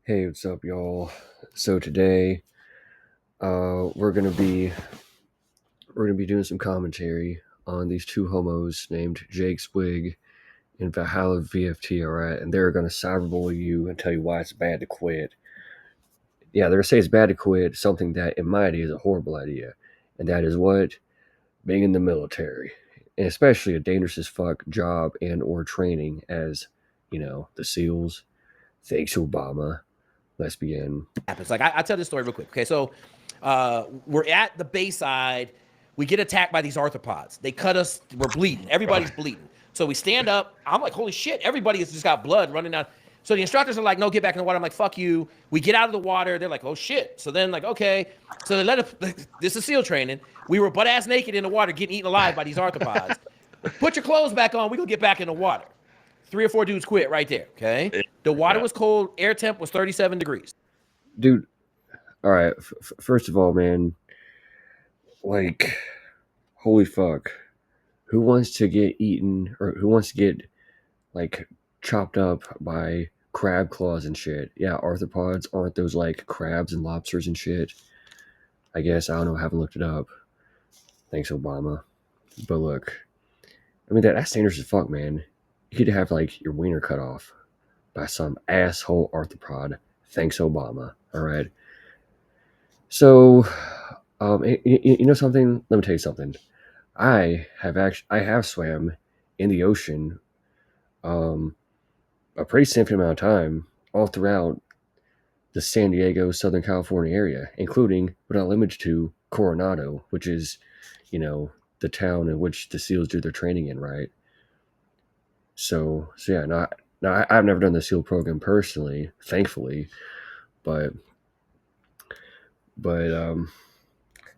Hey, what's up, y'all? So today, we're gonna be doing some commentary on these two homos named Jake Swig and Valhalla VFT. All right, and they're gonna cyberbully you and tell you why it's bad to quit. Yeah, they're gonna say it's bad to quit something that, in my idea, is a horrible idea, and that is what being in the military, and especially a dangerous as fuck job and or training as the SEALs. Thanks, Obama. Let's begin. Happens. Like I tell this story real quick. Okay, so we're at the Bayside. We get attacked by these arthropods. They cut us. We're bleeding. Everybody's bleeding. So we stand up. I'm like, holy shit! Everybody has just got blood running down. So the instructors are like, no, get back in the water. I'm like, fuck you. We get out of the water. They're like, oh shit. So then like, okay. So they let us. This is SEAL training. We were butt ass naked in the water, getting eaten alive by these arthropods. Put your clothes back on. We gonna get back in the water. 3 or 4 dudes quit right there. Okay. The water was cold. Air temp was 37 degrees. Dude, all right. First of all, man, like, holy fuck, who wants to get eaten or who wants to get like chopped up by crab claws and shit? Yeah, arthropods aren't those like crabs and lobsters and shit. I guess I don't know. I haven't looked it up. Thanks, Obama. But look, I mean that's dangerous as fuck, man. You could have like your wiener cut off by some asshole arthropod. Thanks, Obama. All right. So, you know something? Let me tell you something. I have swam in the ocean a pretty significant amount of time all throughout the San Diego, Southern California area, including but not limited to Coronado, which is, the town in which the SEALs do their training in, right? So yeah, I've never done the SEAL program personally, thankfully, but but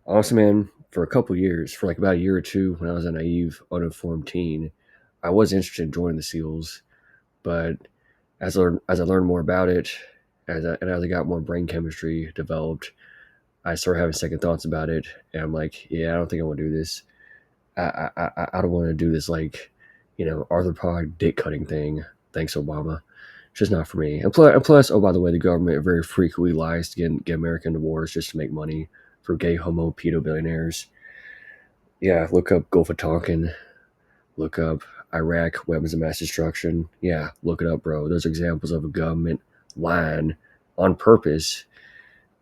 honestly, man, for a couple years, for like about a year or two, when I was a naive, uninformed teen, I was interested in joining the SEALs. But as I learned more about it, as I got more brain chemistry developed, I started having second thoughts about it, and I'm like, yeah, I don't think I want to do this. I don't want to do this like, arthropod dick cutting thing. Thanks, Obama. It's just not for me. And plus, oh by the way, the government very frequently lies to get America into wars just to make money for gay homo pedo billionaires. Yeah, look up Gulf of Tonkin. Look up Iraq weapons of mass destruction. Yeah, look it up, bro. Those are examples of a government lying on purpose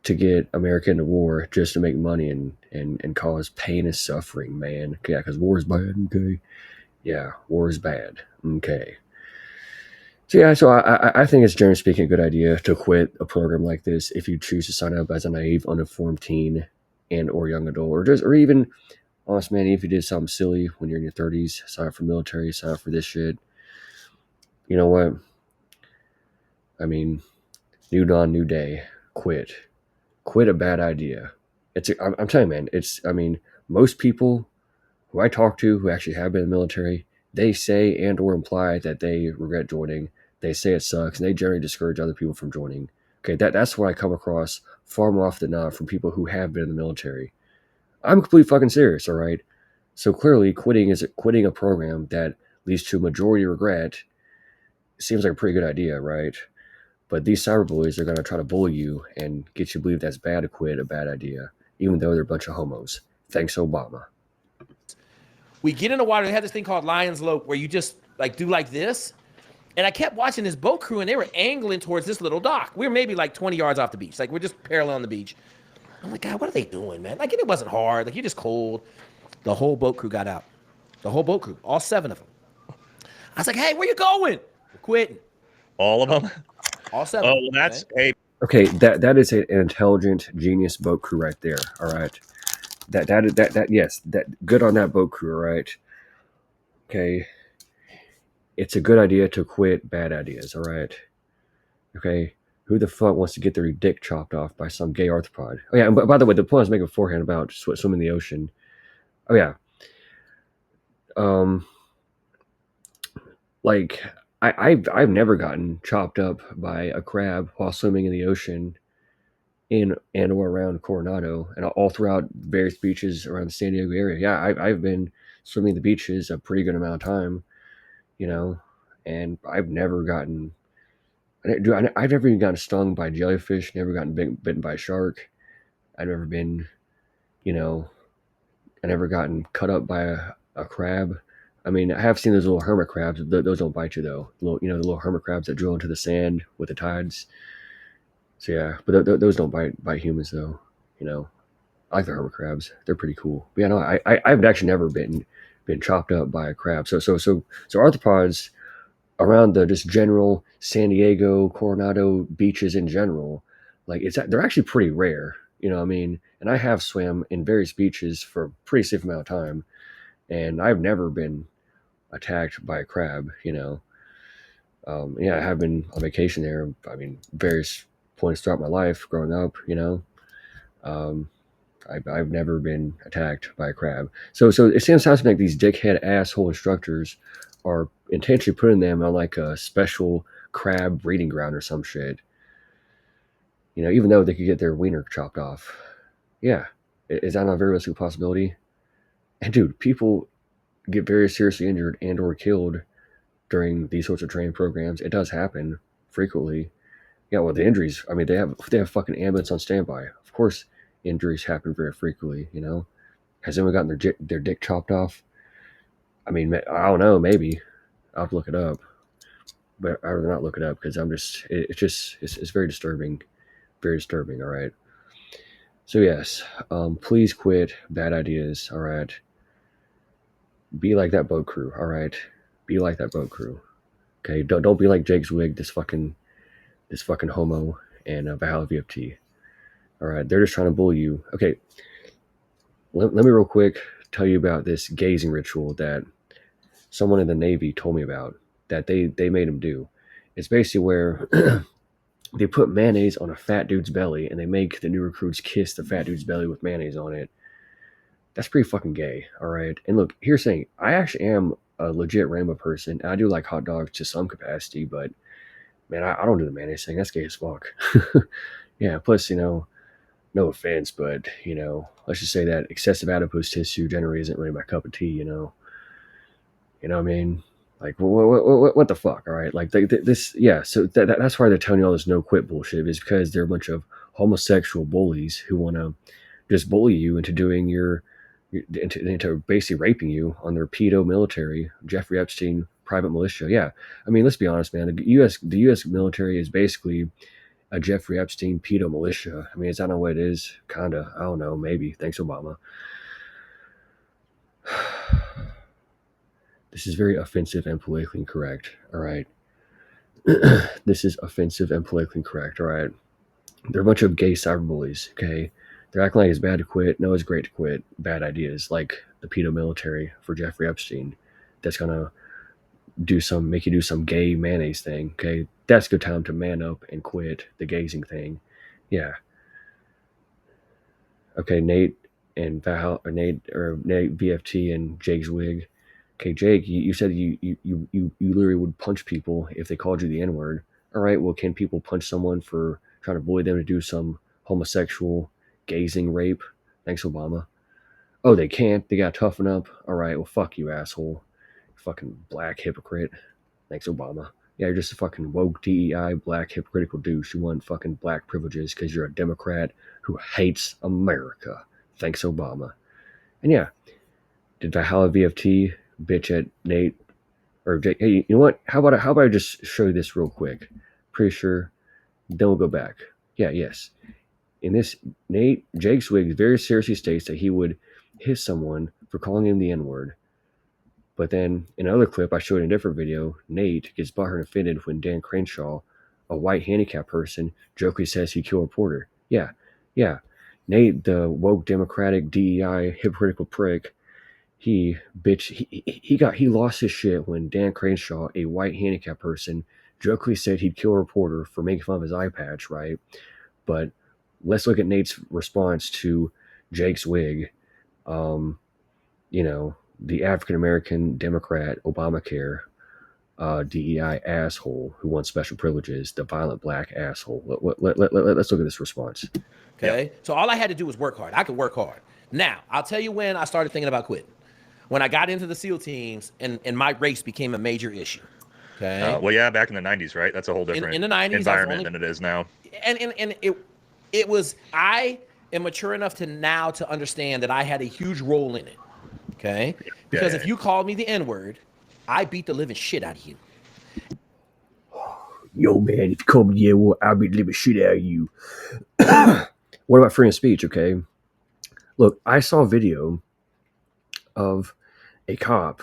to get America into war just to make money and cause pain and suffering, man. Yeah, because war is bad, okay? Yeah, war is bad, okay. So yeah, I think it's generally speaking a good idea to quit a program like this if you choose to sign up as a naive, uninformed teen and or young adult, or even honest man, if you did something silly when you're in your 30s, sign up for military, sign up for this shit. You know what? I mean, new dawn, new day. Quit a bad idea. I'm telling you, man. I mean, most people who I talk to who actually have been in the military, they say and or imply that they regret joining. They say it sucks, and they generally discourage other people from joining. Okay, that's what I come across far more often than not from people who have been in the military. I'm completely fucking serious, all right? So clearly, quitting a program that leads to majority regret seems like a pretty good idea, right? But these cyberbullies are going to try to bully you and get you to believe that's bad to quit a bad idea, even though they're a bunch of homos. Thanks, Obama. We get in the water. They had this thing called Lion's Lope where you just like do like this. And I kept watching this boat crew and they were angling towards this little dock. We were maybe like 20 yards off the beach. Like we're just parallel on the beach. I'm like, God, what are they doing, man? Like it wasn't hard. Like you're just cold. The whole boat crew got out. The whole boat crew, all 7 of them. I was like, hey, where you going? We're quitting. All of them? All 7. Oh, well, that's okay? Okay, that is an intelligent genius boat crew right there. All right, that yes, that good on that boat crew. All right, okay, it's a good idea to quit bad ideas. All right, okay. Who the fuck wants to get their dick chopped off by some gay arthropod? Oh yeah, and by the way, the point I was making beforehand about swimming in the ocean. Oh yeah, um, like I've never gotten chopped up by a crab while swimming in the ocean in and or around Coronado and all throughout various beaches around the San Diego area. Yeah, I've been swimming the beaches a pretty good amount of time, you know, and Dude, I've never even gotten stung by jellyfish. Never gotten bitten by a shark. I've never been, you know, I never gotten cut up by a crab. I mean, I have seen those little hermit crabs. Those don't bite you though. The little hermit crabs that drill into the sand with the tides. So yeah, but those don't bite humans though. You know, I like the hermit crabs. They're pretty cool. But yeah, no, I've actually never been chopped up by a crab. So arthropods around the just general San Diego, Coronado beaches in general, like they're actually pretty rare. You know, what I mean, and I have swam in various beaches for a pretty safe amount of time, and I've never been attacked by a crab. Yeah, I have been on vacation there. I mean, various points throughout my life growing up. Um, I've never been attacked by a crab. So it sounds to me like these dickhead asshole instructors are intentionally putting them on like a special crab breeding ground or some shit. Even though they could get their wiener chopped off. Yeah, is that not a very realistic possibility? And dude, people get very seriously injured and or killed during these sorts of training programs. It does happen frequently. Yeah, well, the injuries. I mean, they have fucking ambulance on standby. Of course, injuries happen very frequently. Has anyone gotten their dick chopped off? I mean, I don't know. Maybe I'll have to look it up, but I'd rather not look it up because it's very disturbing, very disturbing. All right. So yes, please quit bad ideas. All right. Be like that boat crew. All right. Be like that boat crew. Okay. Don't be like Jake's wig. This fucking homo and Valhalla VFT. All right. They're just trying to bully you. Okay. Let me real quick tell you about this gazing ritual that someone in the Navy told me about that they made him do. It's basically where they put mayonnaise on a fat dude's belly and they make the new recruits kiss the fat dude's belly with mayonnaise on it. That's pretty fucking gay, all right? And look, here's the thing. I actually am a legit rainbow person. And I do like hot dogs to some capacity, but man, I don't do the mayonnaise thing. That's gay as fuck. Yeah, plus, no offense, but, let's just say that excessive adipose tissue generally isn't really my cup of tea. You know what I mean? Like, what the fuck? All right, like this, yeah. So that's why they're telling you all this no quit bullshit is because they're a bunch of homosexual bullies who want to just bully you into doing into basically raping you on their pedo military, Jeffrey Epstein private militia. Yeah, I mean, let's be honest, man. The U.S. military is basically a Jeffrey Epstein pedo militia. I mean, is that not what it is? Kinda. I don't know. Maybe. Thanks, Obama. This is very offensive and politically incorrect. All right. This is offensive and politically incorrect. All right. They're a bunch of gay cyberbullies. Okay. They're acting like it's bad to quit. No, it's great to quit. Bad ideas like the pedo military for Jeffrey Epstein. That's gonna make you do some gay mayonnaise thing. Okay. That's a good time to man up and quit the gazing thing. Yeah. Okay. Nate and Val or Nate VFT and Jake's wig. Okay, Jake, you said you literally would punch people if they called you the N word. All right, well, can people punch someone for trying to bully them to do some homosexual gazing rape? Thanks, Obama. Oh, they can't. They got to toughen up. All right, well, fuck you, asshole. Fucking black hypocrite. Thanks, Obama. Yeah, you're just a fucking woke DEI black hypocritical douche. You want fucking black privileges because you're a Democrat who hates America. Thanks, Obama. And yeah, did Valhalla VFT bitch at Nate or Jake? Hey, you know what? How about I just show you this real quick? Pretty sure. Then we'll go back. Yeah, yes. In this, Jake Swiggs very seriously states that he would hit someone for calling him the N word. But then in another clip I showed in a different video, Nate gets butthurt and offended when Dan Crenshaw, a white handicapped person, jokingly says he killed a reporter. Yeah, yeah. Nate, the woke Democratic DEI hypocritical prick, he bitch he lost his shit when Dan Crenshaw, a white handicapped person, jokingly said he'd kill a reporter for making fun of his eye patch, right? But let's look at Nate's response to Jake's wig. Um, the African American Democrat Obamacare DEI asshole who wants special privileges, the violent black asshole. Let's look at this response. Yeah. Okay. So all I had to do was work hard. I could work hard. Now, I'll tell you when I started thinking about quitting. When I got into the SEAL teams and my race became a major issue. Okay. Well, yeah, back in the 90s, right? That's a whole different In the 90s, I was environment only, than it is now. and it was, I am mature enough to now to understand that I had a huge role in it. Okay. Yeah, Because yeah, if you called me the N-word, I beat the living shit out of you. Yo, man, if you come here, well, I'll be the living shit out of you. What about freedom of speech? Okay, look, I saw a video of a cop.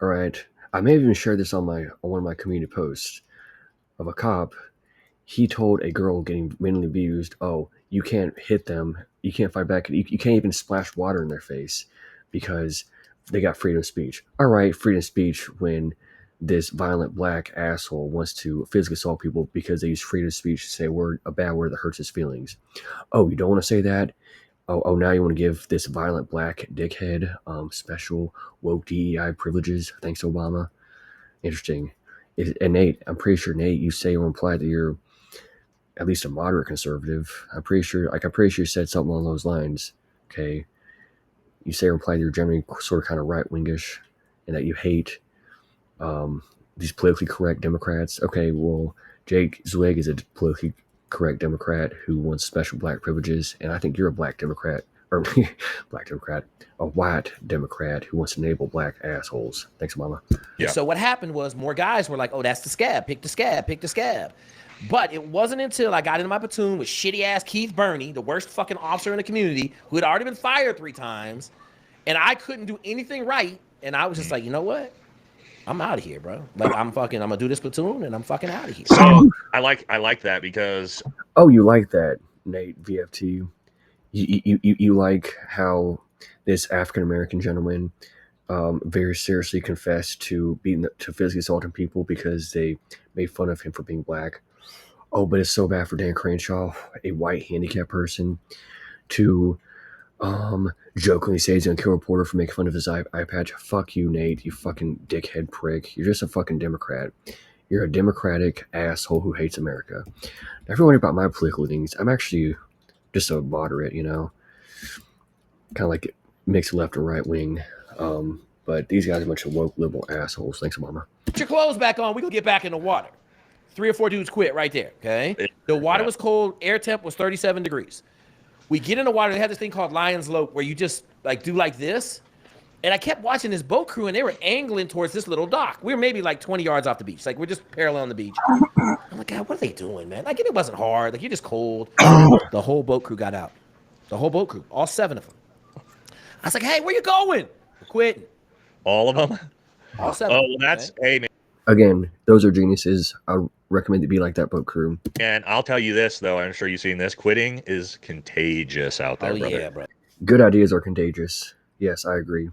All right, I may have even shared this on one of my community posts of a cop. He told a girl getting mentally abused, "Oh, you can't hit them. You can't fight back. You can't even splash water in their face because they got freedom of speech." All right, freedom of speech when this violent black asshole wants to physically assault people because they use freedom of speech to say a bad word that hurts his feelings. Oh, you don't want to say that? Oh, now you want to give this violent black dickhead special woke DEI privileges? Thanks, Obama. Interesting. And Nate, I'm pretty sure Nate, you say or imply that you're at least a moderate conservative. I'm pretty sure you said something along those lines. Okay, you say or imply that you're generally sort of kind of right wingish, and that you hate um, these politically correct Democrats. Okay, well, Jake Zwig is a politically correct Democrat who wants special black privileges, and I think you're a black Democrat or black Democrat, a white Democrat who wants to enable black assholes. Thanks, Mama. yeah. So what happened was more guys were like, "Oh, that's the scab. Pick the scab. Pick the scab." But it wasn't until I got into my platoon with shitty ass Keith Burney, the worst fucking officer in the community, who had already been fired 3 times, and I couldn't do anything right. And I was just like, you know what? I'm out of here, bro. Like I'm gonna do this platoon, and I'm fucking out of here. So I like that because Oh, you like that, Nate VFT? You like how this African American gentleman very seriously confessed to physically assaulting people because they made fun of him for being black. Oh, but it's so bad for Dan Crenshaw, a white handicapped person, to jokingly say he's gonna kill a reporter for making fun of his eye patch. Fuck you, Nate. You fucking dickhead prick. You're just a fucking Democrat. You're a Democratic asshole who hates America. Now, if you're wondering about my political leanings, I'm actually just a moderate, kind of like mixed left and right wing. But these guys are a bunch of woke liberal assholes. Thanks, Obama. Put your clothes back on. We gonna get back in the water. 3 or 4 dudes quit right there. Okay. The water was cold. Air temp was 37 degrees. We get in the water. They had this thing called Lion's Lope where you just like do like this. And I kept watching this boat crew, and they were angling towards this little dock. We were maybe like 20 yards off the beach. Like we're just parallel on the beach. I'm like, God, what are they doing, man? Like it wasn't hard. Like you're just cold. The whole boat crew got out. The whole boat crew, all 7 of them. I was like, hey, where you going? We're quitting. all of them. All 7. Oh, well, that's hey man. Again, those are geniuses. I recommend it be like that boat crew. And I'll tell you this though, I'm sure you've seen this. Quitting is contagious out there, brother. Yeah, bro. Good ideas are contagious. Yes, I agree.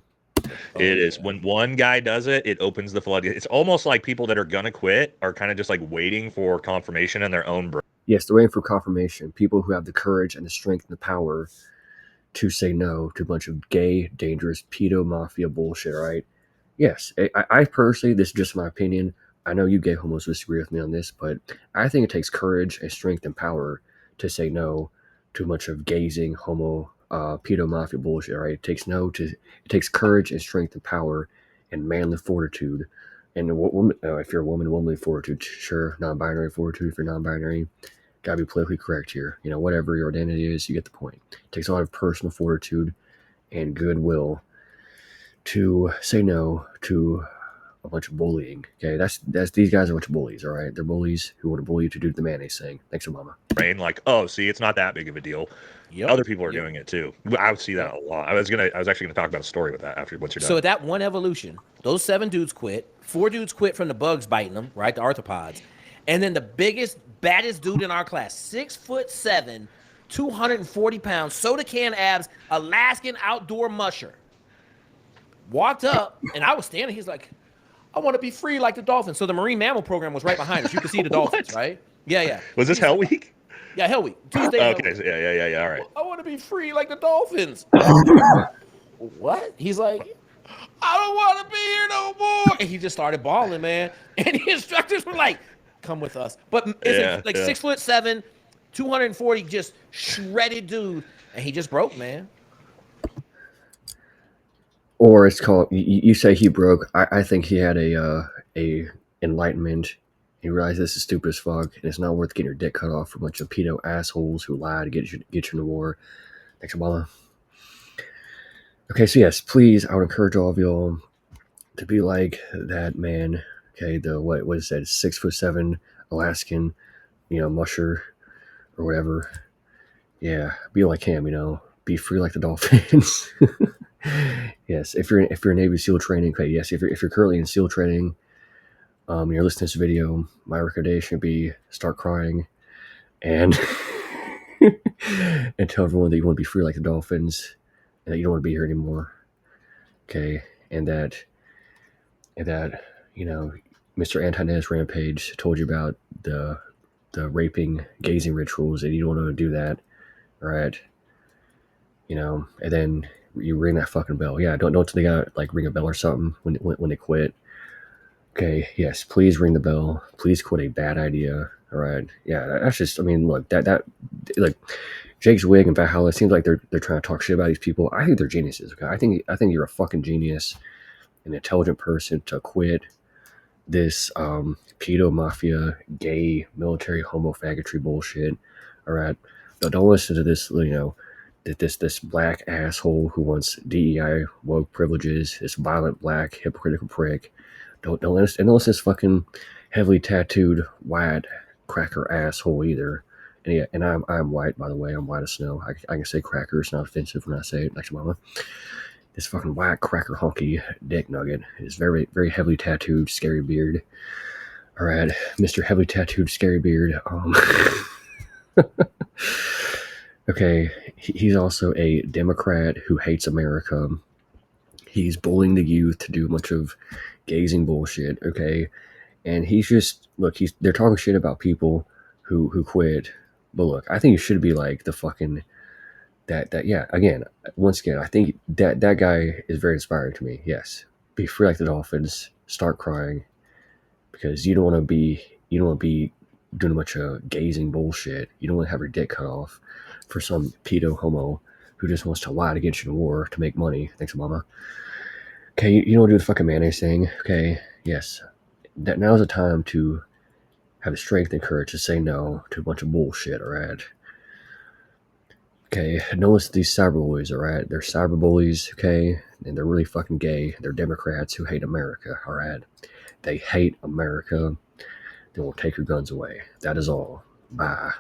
It is. When one guy does it, it opens the floodgates. It's almost like people that are gonna quit are kind of just like waiting for confirmation in their own brain. Yes, they're waiting for confirmation. People who have the courage and the strength and the power to say no to a bunch of gay, dangerous, pedo mafia bullshit, right? Yes, I personally, this is just my opinion. I know you gay homos disagree with me on this, but I think it takes courage and strength and power to say no to a bunch of gazing homo pedo mafia bullshit, right? It takes courage and strength and power and manly fortitude. And if you're a woman, womanly fortitude, sure. Non-binary fortitude if you're non-binary. Gotta be politically correct here. Whatever your identity is, you get the point. It takes a lot of personal fortitude and goodwill to say no to a bunch of bullying. Okay, that's these guys are a bunch of bullies. All right, they're bullies who want to bully you to do the mayonnaise thing. Thanks, Obama. Like, oh, see, it's not that big of a deal. Yep. Other people are doing it too. I would see that a lot. I was actually gonna talk about a story with that after once you're done. So at that one evolution, those 7 dudes quit. 4 dudes quit from the bugs biting them, right? The arthropods. And then the biggest, baddest dude in our class, 6'7", 240 pounds, soda can abs, Alaskan outdoor musher, walked up, and I was standing. He's like, I want to be free like the dolphins. So the marine mammal program was right behind us. You could see the dolphins, right? Yeah. Was this Hell Week? Yeah, Hell Week. Tuesday. Okay. So yeah. All right. I want to be free like the dolphins. What? He's like, I don't want to be here no more. And he just started bawling, man. And the instructors were like, come with us. But it's 6'7", 240, just shredded dude. And he just broke, man. Or it's called. You say he broke. I think he had a enlightenment. You realize this is stupid as fuck, and it's not worth getting your dick cut off for a bunch of pedo assholes who lie to get you in the war. Thanks, Obama. Okay, so yes, please, I would encourage all of y'all to be like that man. Okay, the what is that? 6'7" Alaskan, musher or whatever. Yeah, be like him. Be free like the dolphins. Yes, if you're in Navy SEAL training, okay, yes, if you're currently in SEAL training, you're listening to this video, my recommendation would be start crying and and tell everyone that you want to be free like the dolphins and that you don't want to be here anymore. Okay, and that Mr. Antoinette's rampage told you about the raping, gazing rituals, and you don't want to do that, right? And then you ring that fucking bell. Yeah, don't they gotta like ring a bell or something when they quit. Okay, yes, please ring the bell. Please quit a bad idea. All right. Yeah, that's just. I mean, look, that like Jake's wig and Valhalla. It seems like they're trying to talk shit about these people. I think they're geniuses. Okay, I think you're a fucking genius, an intelligent person to quit this pedo mafia, gay, military homo faggotry bullshit. All right, don't listen to this. This black asshole who wants DEI woke privileges. This violent black hypocritical prick. Don't listen to this fucking heavily tattooed white cracker asshole either. And yeah, and I'm white, by the way. I'm white as snow. I can say cracker. It's not offensive when I say it. Next mama. This fucking white cracker honky dick nugget is very, very heavily tattooed, scary beard. All right, Mr. Heavily Tattooed Scary Beard. Okay, he's also a Democrat who hates America. He's bullying the youth to do a bunch of gazing bullshit. Okay, and he's just they're talking shit about people who quit. But look, I think you should be like the fucking that yeah. Again, once again, I think that guy is very inspiring to me. Yes, be free like the dolphins. Start crying. Because you don't want to be doing a bunch of gazing bullshit. You don't want to have your dick cut off for some pedo homo who just wants to lie to get you to war to make money. Thanks, Obama. Okay, you don't do the fucking mayonnaise thing. Okay, yes, that now's the time to have the strength and courage to say no to a bunch of bullshit. All right. Okay, don't listen to these cyberbullies. All right, they're cyberbullies. Okay, and they're really fucking gay. They're Democrats who hate America. All right. They hate America. They will take your guns away. That is all. Bye.